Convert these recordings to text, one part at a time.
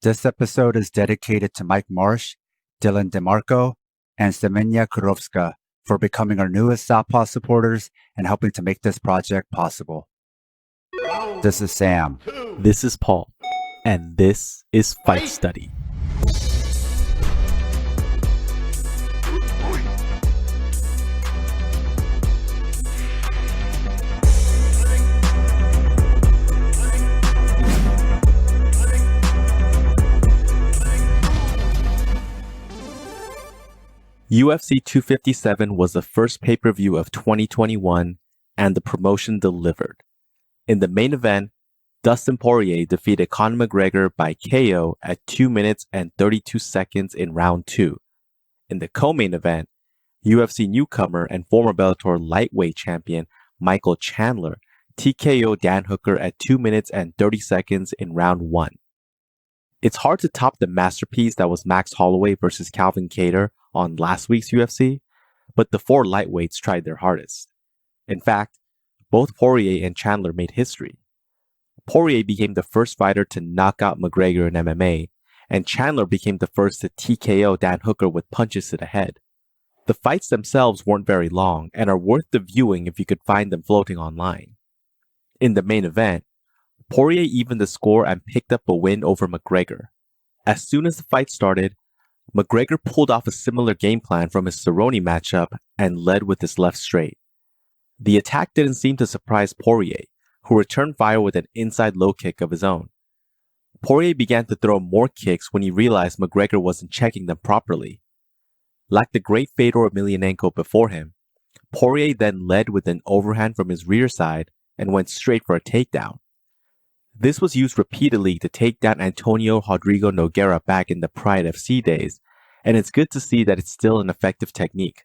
This episode is dedicated to Mike Marsh, Dylan DeMarco, and Semenya Kurovska for becoming our newest Southpaw supporters and helping to make this project possible. This is Sam. This is Paul. And this is Fight Study. UFC 257 was the first pay-per-view of 2021, and the promotion delivered. In the main event, Dustin Poirier defeated Conor McGregor by KO at 2 minutes and 32 seconds in round 2. In the co-main event, UFC newcomer and former Bellator lightweight champion Michael Chandler TKO'd Dan Hooker at 2 minutes and 30 seconds in round 1. It's hard to top the masterpiece that was Max Holloway versus Calvin Kattar on last week's UFC, but the four lightweights tried their hardest. In fact, both Poirier and Chandler made history. Poirier became the first fighter to knock out McGregor in MMA, and Chandler became the first to TKO Dan Hooker with punches to the head. The fights themselves weren't very long and are worth the viewing if you could find them floating online. In the main event, Poirier evened the score and picked up a win over McGregor. As soon as the fight started, McGregor pulled off a similar game plan from his Cerrone matchup and led with his left straight. The attack didn't seem to surprise Poirier, who returned fire with an inside low kick of his own. Poirier began to throw more kicks when he realized McGregor wasn't checking them properly. Like the great Fedor Emelianenko before him, Poirier then led with an overhand from his rear side and went straight for a takedown. This was used repeatedly to take down Antonio Rodrigo Nogueira back in the Pride FC days, and it's good to see that it's still an effective technique.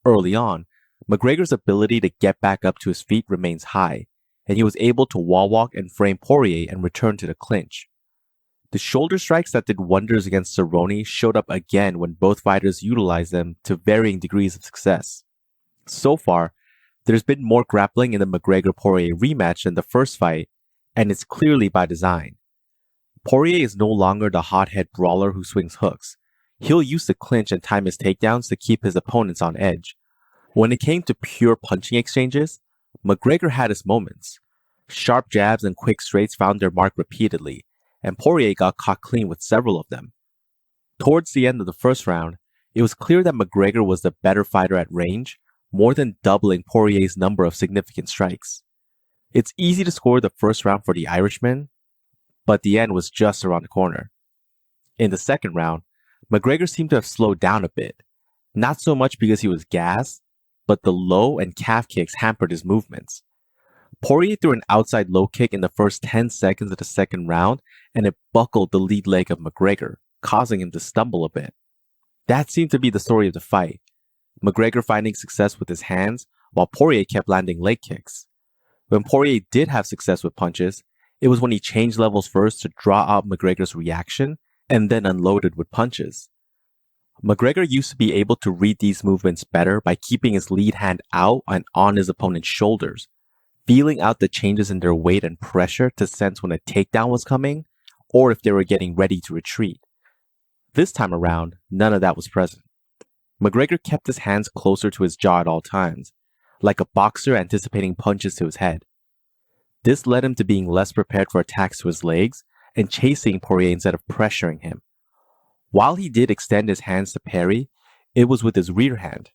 Early on, McGregor's ability to get back up to his feet remains high, and he was able to wall walk and frame Poirier and return to the clinch. The shoulder strikes that did wonders against Cerrone showed up again when both fighters utilized them to varying degrees of success. So far, there's been more grappling in the McGregor-Poirier rematch than the first fight, and it's clearly by design. Poirier is no longer the hothead brawler who swings hooks. He'll use the clinch and time his takedowns to keep his opponents on edge. When it came to pure punching exchanges, McGregor had his moments. Sharp jabs and quick straights found their mark repeatedly, and Poirier got caught clean with several of them. Towards the end of the first round, it was clear that McGregor was the better fighter at range, more than doubling Poirier's number of significant strikes. It's easy to score the first round for the Irishman, but the end was just around the corner. In the second round, McGregor seemed to have slowed down a bit, not so much because he was gassed, but the low and calf kicks hampered his movements. Poirier threw an outside low kick in the first 10 seconds of the second round, and it buckled the lead leg of McGregor, causing him to stumble a bit. That seemed to be the story of the fight, McGregor finding success with his hands, while Poirier kept landing leg kicks. When Poirier did have success with punches, it was when he changed levels first to draw out McGregor's reaction and then unloaded with punches. McGregor used to be able to read these movements better by keeping his lead hand out and on his opponent's shoulders, feeling out the changes in their weight and pressure to sense when a takedown was coming or if they were getting ready to retreat. This time around, none of that was present. McGregor kept his hands closer to his jaw at all times, like a boxer anticipating punches to his head. This led him to being less prepared for attacks to his legs and chasing Poirier instead of pressuring him. While he did extend his hands to parry, it was with his rear hand.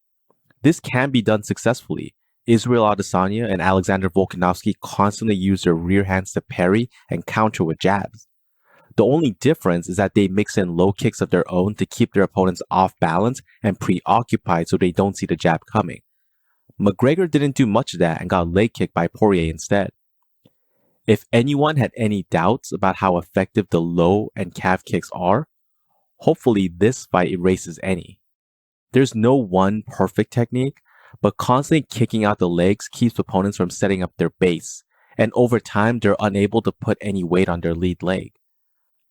This can be done successfully. Israel Adesanya and Alexander Volkanovski constantly use their rear hands to parry and counter with jabs. The only difference is that they mix in low kicks of their own to keep their opponents off balance and preoccupied so they don't see the jab coming. McGregor didn't do much of that and got leg kicked by Poirier instead. If anyone had any doubts about how effective the low and calf kicks are, hopefully this fight erases any. There's no one perfect technique, but constantly kicking out the legs keeps opponents from setting up their base, and over time they're unable to put any weight on their lead leg.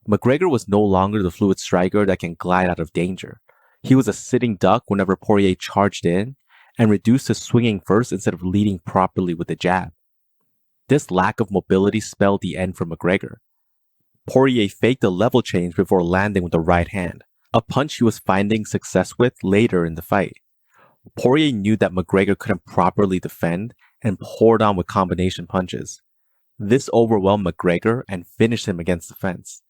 McGregor was no longer the fluid striker that can glide out of danger. He was a sitting duck whenever Poirier charged in, and reduced to swinging first instead of leading properly with the jab. This lack of mobility spelled the end for McGregor. Poirier faked a level change before landing with the right hand, a punch he was finding success with later in the fight. Poirier knew that McGregor couldn't properly defend and poured on with combination punches. This overwhelmed McGregor and finished him against the fence.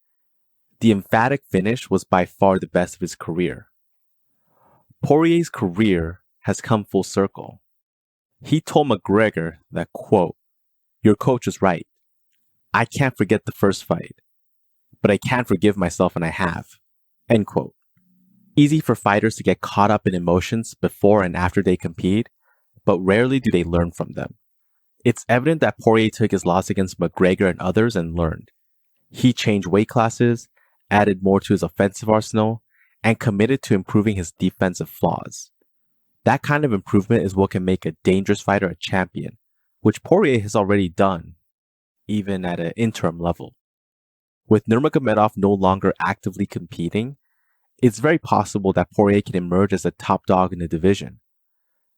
The emphatic finish was by far the best of his career. Poirier's career has come full circle. He told McGregor that, quote, "Your coach is right. I can't forget the first fight, but I can't forgive myself and I have," end quote. Easy for fighters to get caught up in emotions before and after they compete, but rarely do they learn from them. It's evident that Poirier took his loss against McGregor and others and learned. He changed weight classes, added more to his offensive arsenal, and committed to improving his defensive flaws. That kind of improvement is what can make a dangerous fighter a champion, which Poirier has already done, even at an interim level. With Nurmagomedov no longer actively competing, it's very possible that Poirier can emerge as a top dog in the division.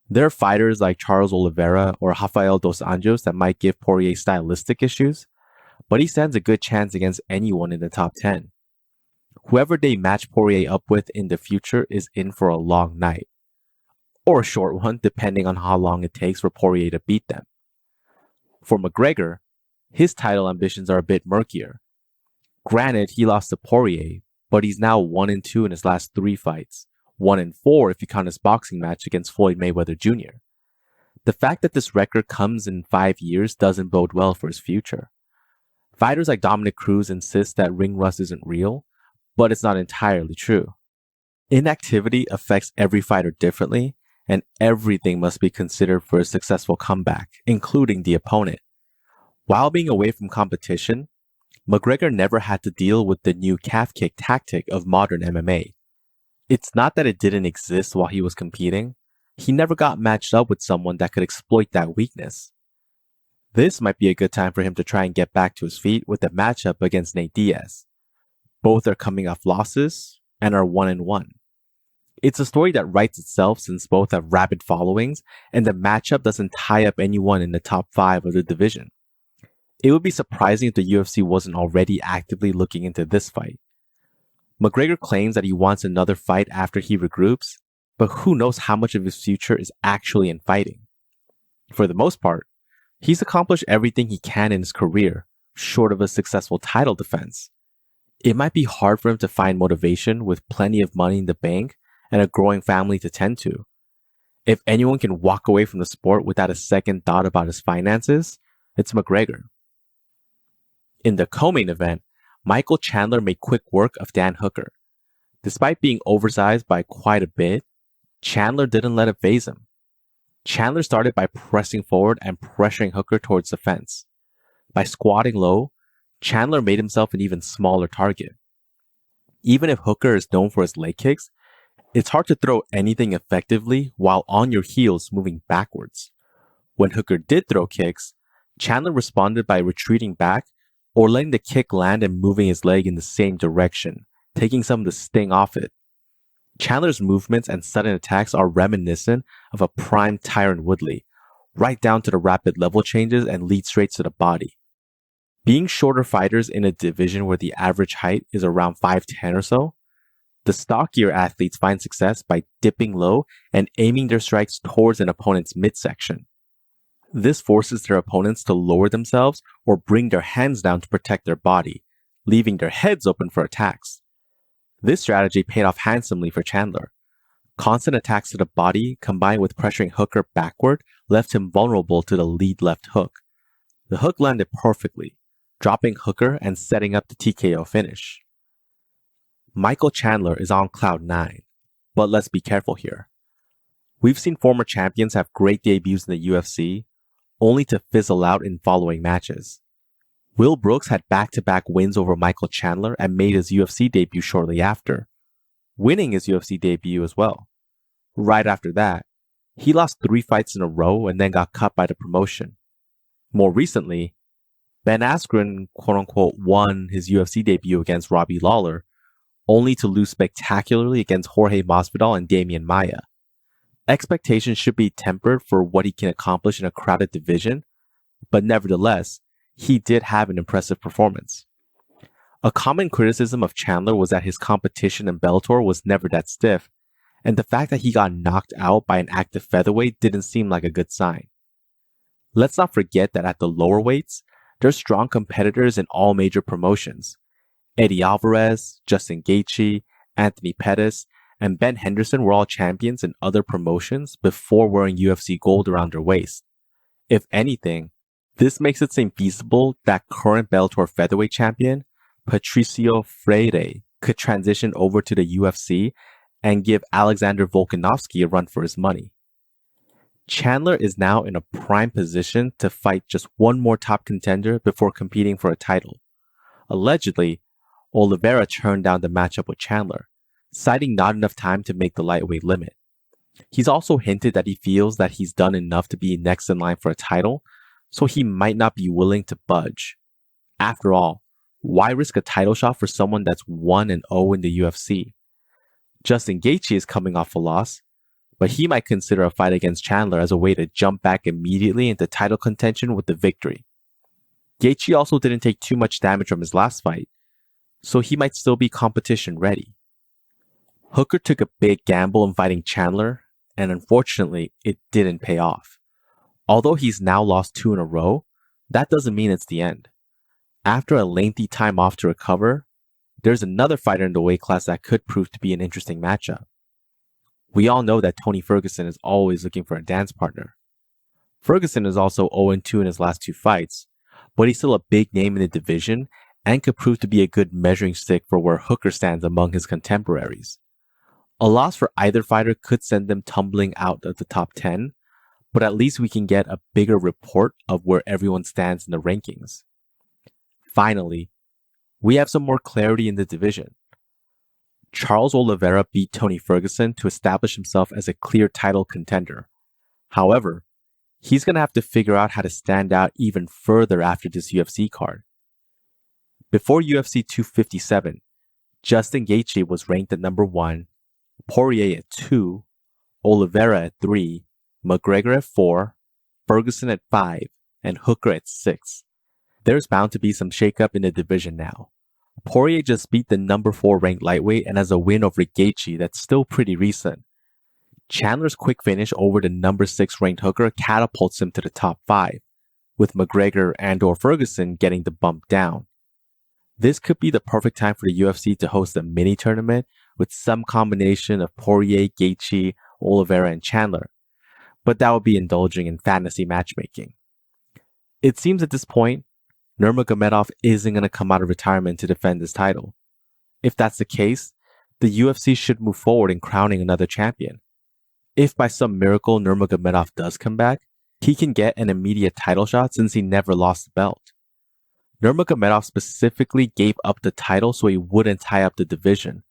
There are fighters like Charles Oliveira or Rafael dos Anjos that might give Poirier stylistic issues, but he stands a good chance against anyone in the top 10. Whoever they match Poirier up with in the future is in for a long night. Or a short one, depending on how long it takes for Poirier to beat them. For McGregor, his title ambitions are a bit murkier. Granted, he lost to Poirier, but he's now 1-2 in his last 3 fights, 1-4 if you count his boxing match against Floyd Mayweather Jr. The fact that this record comes in 5 years doesn't bode well for his future. Fighters like Dominic Cruz insist that ring rust isn't real, but it's not entirely true. Inactivity affects every fighter differently, and everything must be considered for a successful comeback, including the opponent. While being away from competition, McGregor never had to deal with the new calf kick tactic of modern MMA. It's not that it didn't exist while he was competing. He never got matched up with someone that could exploit that weakness. This might be a good time for him to try and get back to his feet with the matchup against Nate Diaz. Both are coming off losses and are 1-1. It's a story that writes itself since both have rabid followings and the matchup doesn't tie up anyone in the top 5 of the division. It would be surprising if the UFC wasn't already actively looking into this fight. McGregor claims that he wants another fight after he regroups, but who knows how much of his future is actually in fighting. For the most part, he's accomplished everything he can in his career, short of a successful title defense. It might be hard for him to find motivation with plenty of money in the bank and a growing family to tend to. If anyone can walk away from the sport without a second thought about his finances, it's McGregor. In the co-main event, Michael Chandler made quick work of Dan Hooker. Despite being oversized by quite a bit, Chandler didn't let it faze him. Chandler started by pressing forward and pressuring Hooker towards the fence. By squatting low, Chandler made himself an even smaller target. Even if Hooker is known for his leg kicks, it's hard to throw anything effectively while on your heels moving backwards. When Hooker did throw kicks, Chandler responded by retreating back or letting the kick land and moving his leg in the same direction, taking some of the sting off it. Chandler's movements and sudden attacks are reminiscent of a prime Tyron Woodley, right down to the rapid level changes and lead straights to the body. Being shorter fighters in a division where the average height is around 5'10 or so, the stockier athletes find success by dipping low and aiming their strikes towards an opponent's midsection. This forces their opponents to lower themselves or bring their hands down to protect their body, leaving their heads open for attacks. This strategy paid off handsomely for Chandler. Constant attacks to the body combined with pressuring Hooker backward left him vulnerable to the lead left hook. The hook landed perfectly, dropping Hooker and setting up the TKO finish. Michael Chandler is on cloud 9, but let's be careful here. We've seen former champions have great debuts in the UFC, only to fizzle out in following matches. Will Brooks had back-to-back wins over Michael Chandler and made his UFC debut shortly after, winning his UFC debut as well. Right after that, he lost 3 fights in a row and then got cut by the promotion. More recently, Ben Askren quote-unquote won his UFC debut against Robbie Lawler, only to lose spectacularly against Jorge Masvidal and Damian Maia. Expectations should be tempered for what he can accomplish in a crowded division, but nevertheless, he did have an impressive performance. A common criticism of Chandler was that his competition in Bellator was never that stiff, and the fact that he got knocked out by an active featherweight didn't seem like a good sign. Let's not forget that at the lower weights, there's strong competitors in all major promotions. Eddie Alvarez, Justin Gaethje, Anthony Pettis, and Ben Henderson were all champions in other promotions before wearing UFC gold around their waist. If anything, this makes it seem feasible that current Bellator featherweight champion, Patricio Freire, could transition over to the UFC and give Alexander Volkanovski a run for his money. Chandler is now in a prime position to fight just one more top contender before competing for a title. Allegedly, Oliveira turned down the matchup with Chandler, citing not enough time to make the lightweight limit. He's also hinted that he feels that he's done enough to be next in line for a title, so he might not be willing to budge. After all, why risk a title shot for someone that's 1-0 in the UFC? Justin Gaethje is coming off a loss, but he might consider a fight against Chandler as a way to jump back immediately into title contention with the victory. Gaethje also didn't take too much damage from his last fight, so he might still be competition ready. Hooker took a big gamble in fighting Chandler, and unfortunately, it didn't pay off. Although he's now lost 2 in a row, that doesn't mean it's the end. After a lengthy time off to recover, there's another fighter in the weight class that could prove to be an interesting matchup. We all know that Tony Ferguson is always looking for a dance partner. Ferguson is also 0-2 in his last 2 fights, but he's still a big name in the division and could prove to be a good measuring stick for where Hooker stands among his contemporaries. A loss for either fighter could send them tumbling out of the top 10, but at least we can get a bigger report of where everyone stands in the rankings. Finally, we have some more clarity in the division. Charles Oliveira beat Tony Ferguson to establish himself as a clear title contender. However, he's going to have to figure out how to stand out even further after this UFC card. Before UFC 257, Justin Gaethje was ranked at number 1, Poirier at 2, Oliveira at 3, McGregor at 4, Ferguson at 5, and Hooker at 6. There's bound to be some shakeup in the division now. Poirier just beat the number 4 ranked lightweight and has a win over Gaethje that's still pretty recent. Chandler's quick finish over the number 6 ranked Hooker catapults him to the top 5, with McGregor and/or Ferguson getting the bump down. This could be the perfect time for the UFC to host a mini tournament with some combination of Poirier, Gaethje, Oliveira, and Chandler, but that would be indulging in fantasy matchmaking. It seems at this point, Nurmagomedov isn't going to come out of retirement to defend his title. If that's the case, the UFC should move forward in crowning another champion. If by some miracle Nurmagomedov does come back, he can get an immediate title shot since he never lost the belt. Nurmagomedov specifically gave up the title so he wouldn't tie up the division,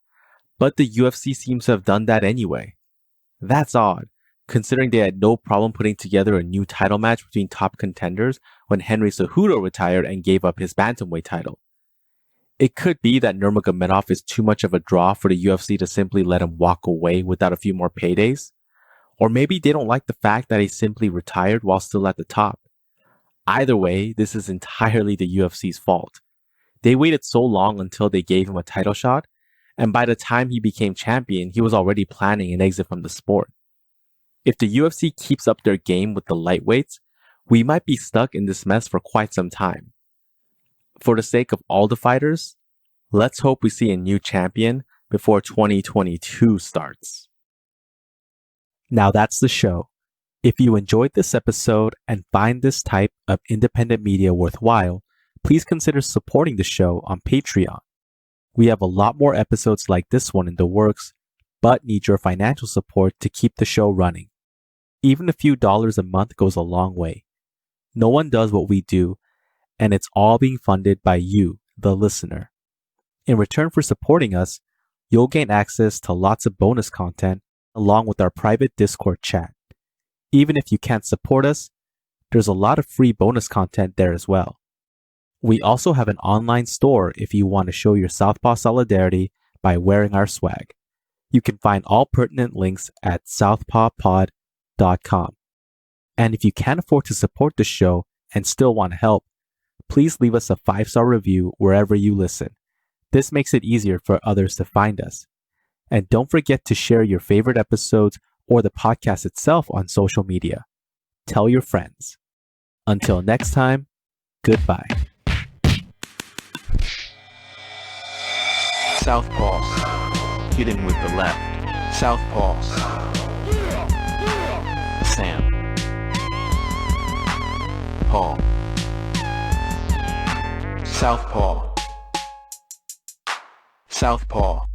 but the UFC seems to have done that anyway. That's odd, considering they had no problem putting together a new title match between top contenders when Henry Cejudo retired and gave up his bantamweight title. It could be that Nurmagomedov is too much of a draw for the UFC to simply let him walk away without a few more paydays. Or maybe they don't like the fact that he simply retired while still at the top. Either way, this is entirely the UFC's fault. They waited so long until they gave him a title shot, and by the time he became champion, he was already planning an exit from the sport. If the UFC keeps up their game with the lightweights, we might be stuck in this mess for quite some time. For the sake of all the fighters, let's hope we see a new champion before 2022 starts. Now that's the show. If you enjoyed this episode and find this type of independent media worthwhile, please consider supporting the show on Patreon. We have a lot more episodes like this one in the works, but need your financial support to keep the show running. Even a few dollars a month goes a long way. No one does what we do, and it's all being funded by you, the listener. In return for supporting us, you'll gain access to lots of bonus content along with our private Discord chat. Even if you can't support us, there's a lot of free bonus content there as well. We also have an online store if you want to show your Southpaw solidarity by wearing our swag. You can find all pertinent links at southpawpod.com. And if you can't afford to support the show and still want to help, please leave us a 5-star review wherever you listen. This makes it easier for others to find us. And don't forget to share your favorite episodes or the podcast itself on social media. Tell your friends. Until next time, goodbye. Southpaw. Hitting with the left. Southpaw. Sam. Paul. Southpaw. Southpaw.